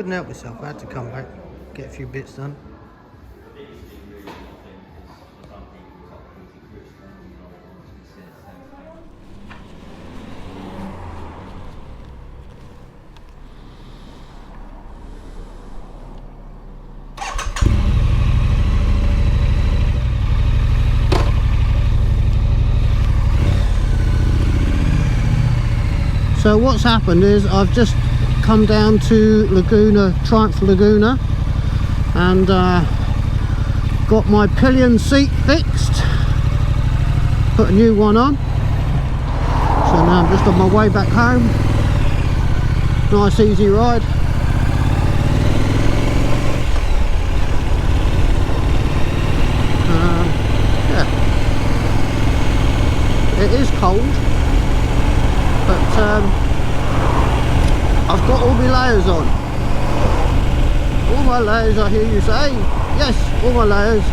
couldn't help myself. I had to come back, get a few bits done. So what's happened is I've just come down to Laguna Triumph Laguna and got my pillion seat fixed, put a new one on. So now I'm just on my way back home. Nice easy ride. Yeah, it is cold, but I've got all my layers on. All my layers, I hear you say. Yes, all my layers.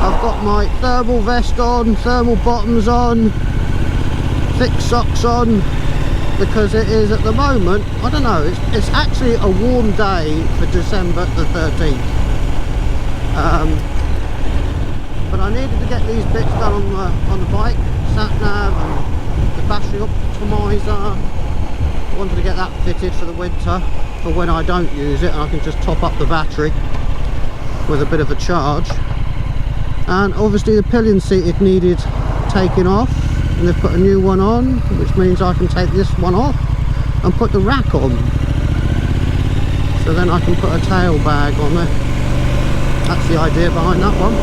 I've got my thermal vest on, thermal bottoms on, thick socks on, because it is at the moment, I don't know, it's actually a warm day for December the 13th. But I needed to get these bits done on the bike, sat nav and the battery optimizer. I wanted to get that fitted for the winter, for when I don't use it and I can just top up the battery with a bit of a charge. And obviously the pillion seat it needed taking off, and they've put a new one on, which means I can take this one off and put the rack on, so then I can put a tail bag on there. That's the idea behind that one.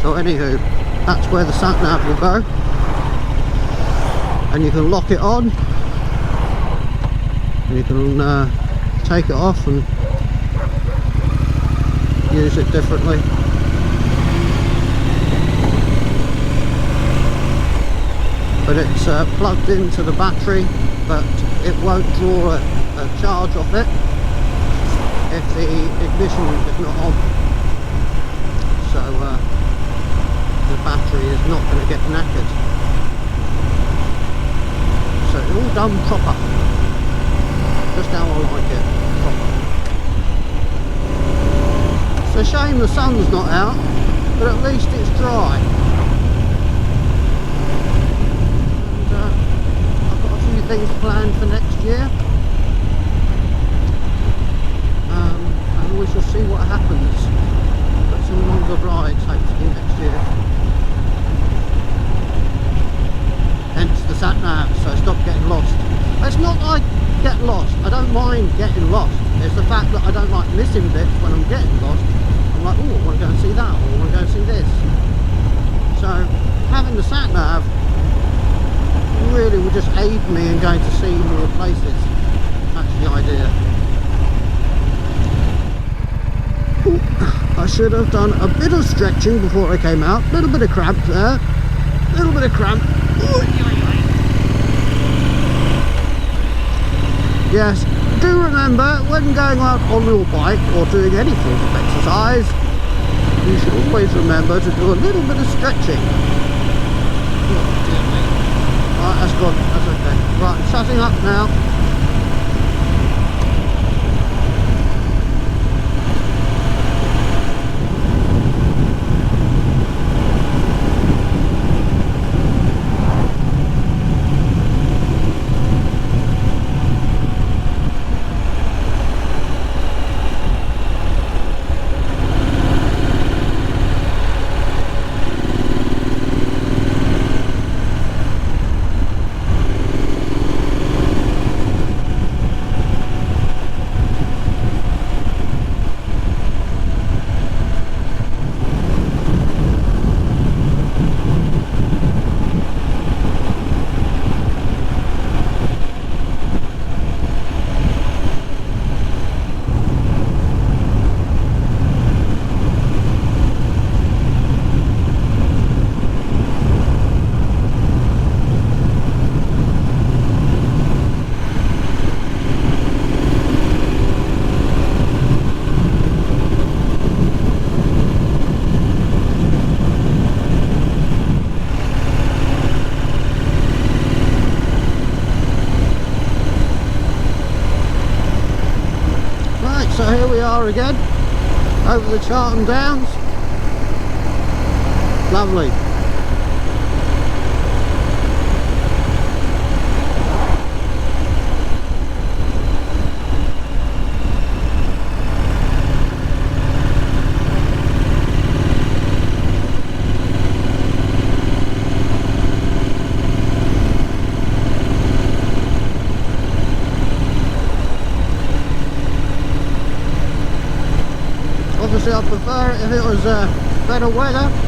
So anywho, that's where the sat nav will go, and you can lock it on, and you can take it off and use it differently. But it's plugged into the battery, but it won't draw a charge off it if the ignition is not on. So the battery is not going to get knackered. So it's all done proper, just how I like it, proper. It's a shame the sun's not out, but at least it's dry. And I've got a few things planned for next year, and we shall see what happens. Got some longer rides hopefully next year. Hence the sat nav, so stop getting lost. It's not like I get lost, I don't mind getting lost. It's the fact that I don't like missing bits when I'm getting lost. I'm like, oh, I want to go and see that, or I want to go and see this. So having the sat nav really will just aid me in going to see more places. That's the idea. Ooh, I should have done a bit of stretching before I came out. A little bit of cramp there. A little bit of cramp. Yes, do remember, when going out on your bike or doing any form of exercise, you should always remember to do a little bit of stretching. Right, that's good, that's okay. Right, I'm shutting up now. So here we are again, over the Chartham Downs. Lovely. Obviously I'd prefer it if it was better weather.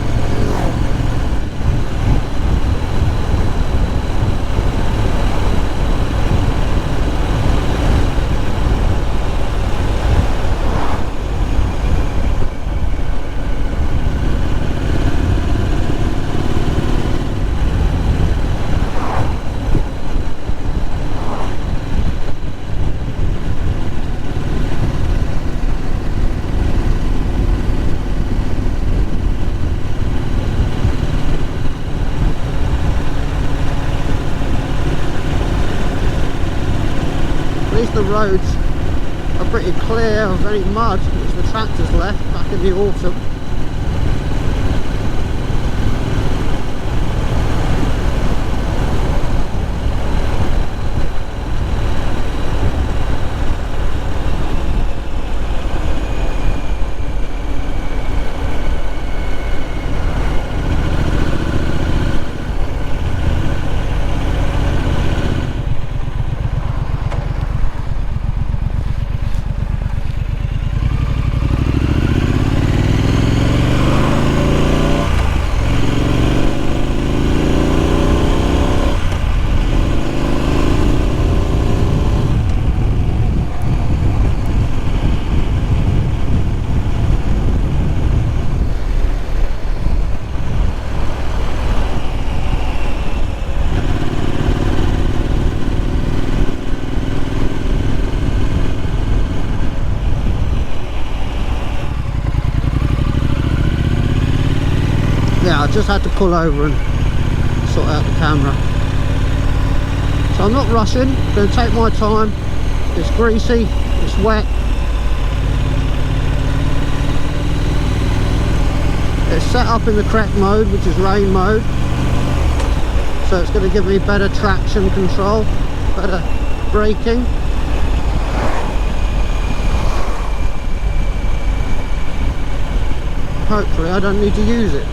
The roads are pretty clear of any mud which the tractors left back in the autumn. Yeah, I just had to pull over and sort out the camera. So I'm not rushing, I'm going to take my time. It's greasy, it's wet. It's set up in the correct mode, which is rain mode. So it's going to give me better traction control, better braking. Hopefully I don't need to use it.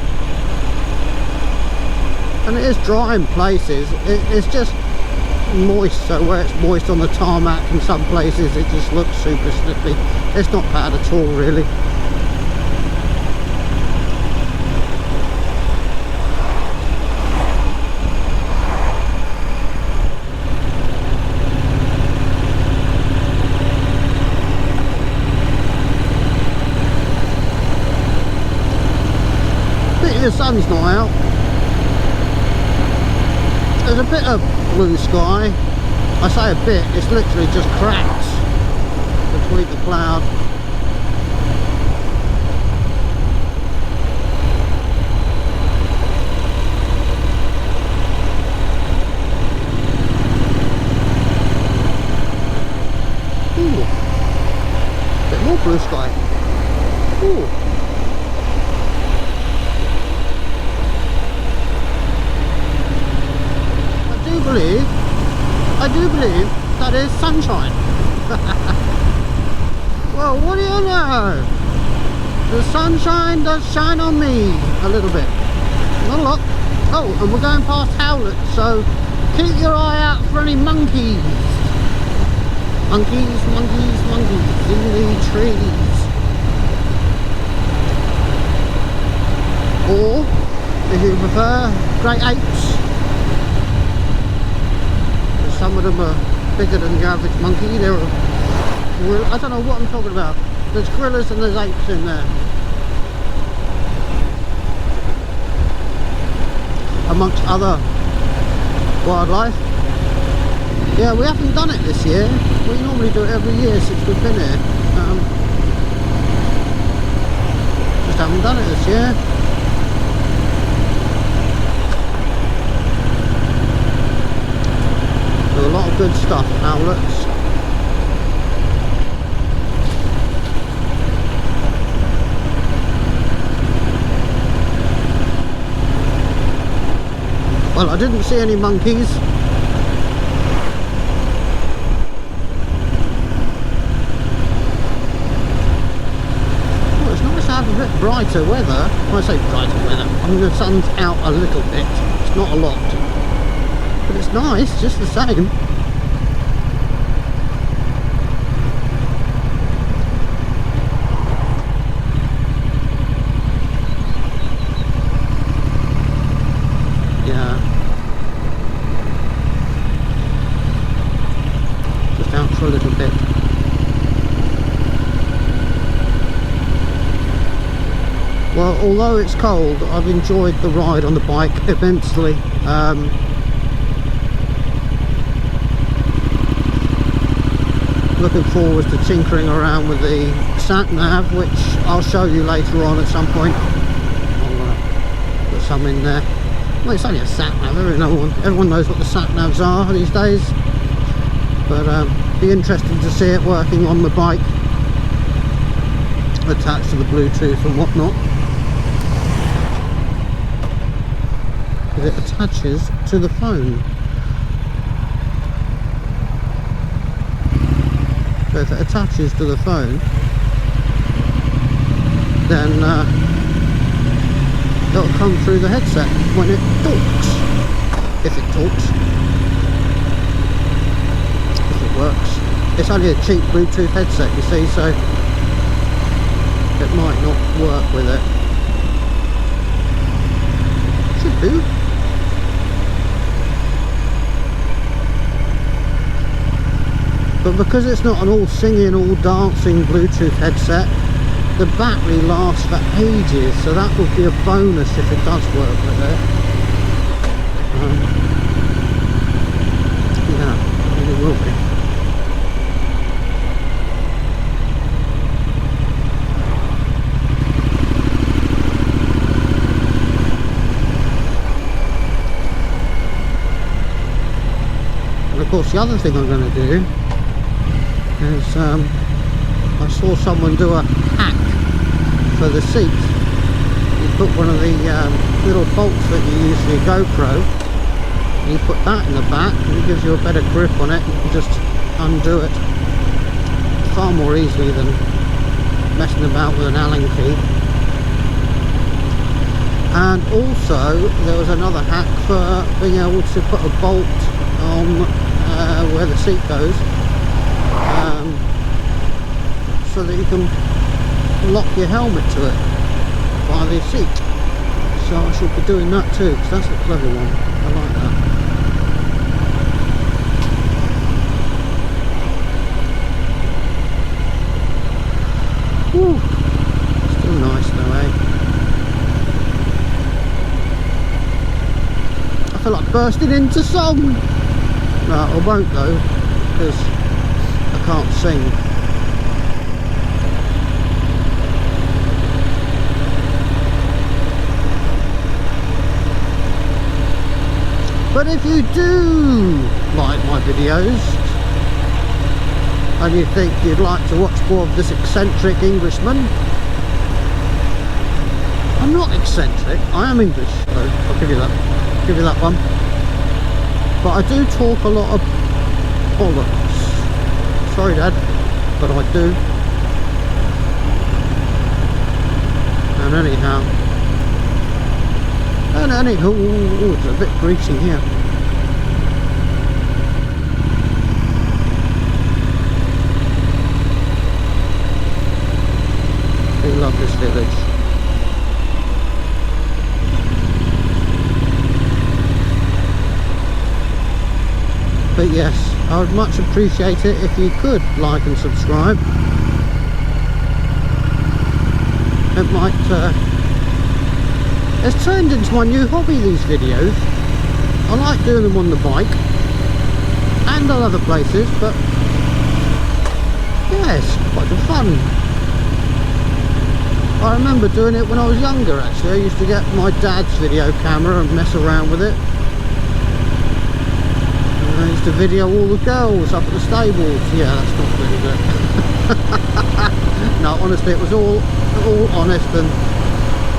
And it is dry in places, it's just moist, so where it's moist on the tarmac in some places it just looks super slippy. It's not bad at all really. Pity the sun's not out. There's a bit of blue sky. I say a bit, it's literally just cracks between the cloud. Ooh, bit more blue sky. Ooh. I do believe that is sunshine. Well, what do you know? The sunshine does shine on me a little bit. Not a lot. Oh, and we're going past Howletts, so keep your eye out for any monkeys. Monkeys, monkeys, monkeys in the trees. Or, if you prefer, great apes. Some of them are bigger than the average monkey. I don't know what I'm talking about. There's gorillas and there's apes in there, amongst other wildlife. Yeah, we haven't done it this year. We normally do it every year since we've been here. Just haven't done it this year. A lot of good stuff, Howletts. Well, I didn't see any monkeys. Well, it's nice to have a bit brighter weather. When I say brighter weather, I mean the sun's out a little bit. It's not a lot. But it's nice, just the same. For a little bit. Well, although it's cold, I've enjoyed the ride on the bike immensely. Looking forward to tinkering around with the sat nav, which I'll show you later on at some point. I'll put some in there. Well, it's only a sat nav. Everyone knows what the sat navs are these days. But be interesting to see it working on the bike, attached to the Bluetooth and whatnot. Because it attaches to the phone. So if it attaches to the phone, then it'll come through the headset when it talks. If it talks. Works. It's only a cheap Bluetooth headset, you see, so it might not work with it. Should do. But because it's not an all singing, all dancing Bluetooth headset, the battery lasts for ages, so that would be a bonus if it does work with it. Yeah, I mean, it will be. Of course, the other thing I'm going to do is I saw someone do a hack for the seat. You put one of the little bolts that you use for your GoPro, and you put that in the back, and it gives you a better grip on it. You can just undo it far more easily than messing about with an Allen key. And also there was another hack for being able to put a bolt on where the seat goes, so that you can lock your helmet to it by the seat. So I should be doing that too, because that's a clever one. I like that. Whew. Still nice though, eh? I feel like bursting into song. No, I won't though, because I can't sing. But if you do like my videos, and you think you'd like to watch more of this eccentric Englishman, I'm not eccentric, I am English, so I'll give you that one. But I do talk a lot of bollocks. Sorry Dad, but I do. And anyhow, ooh, it's a bit greasy here. I love this village. But yes, I would much appreciate it if you could like and subscribe. It might it's turned into my new hobby, these videos. I like doing them on the bike and on other places, but yeah, it's quite fun. I remember doing it when I was younger actually. I used to get my dad's video camera and mess around with it. I used to video all the girls up at the stables. Yeah, that's not really good. No, honestly, it was all honest and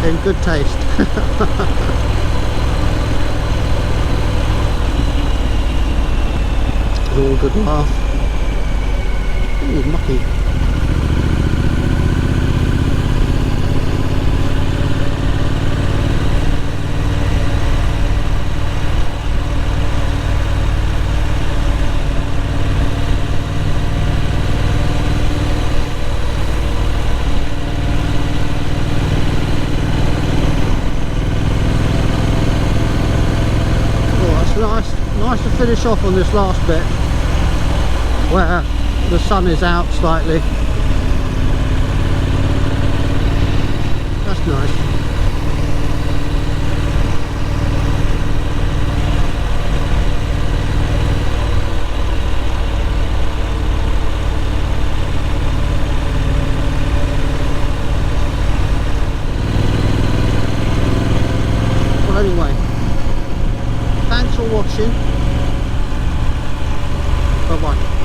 in good taste. all good laugh. Ooh, mucky. Nice to finish off on this last bit where the sun is out slightly. That's nice. Well, anyway, thanks for watching. Bye bye.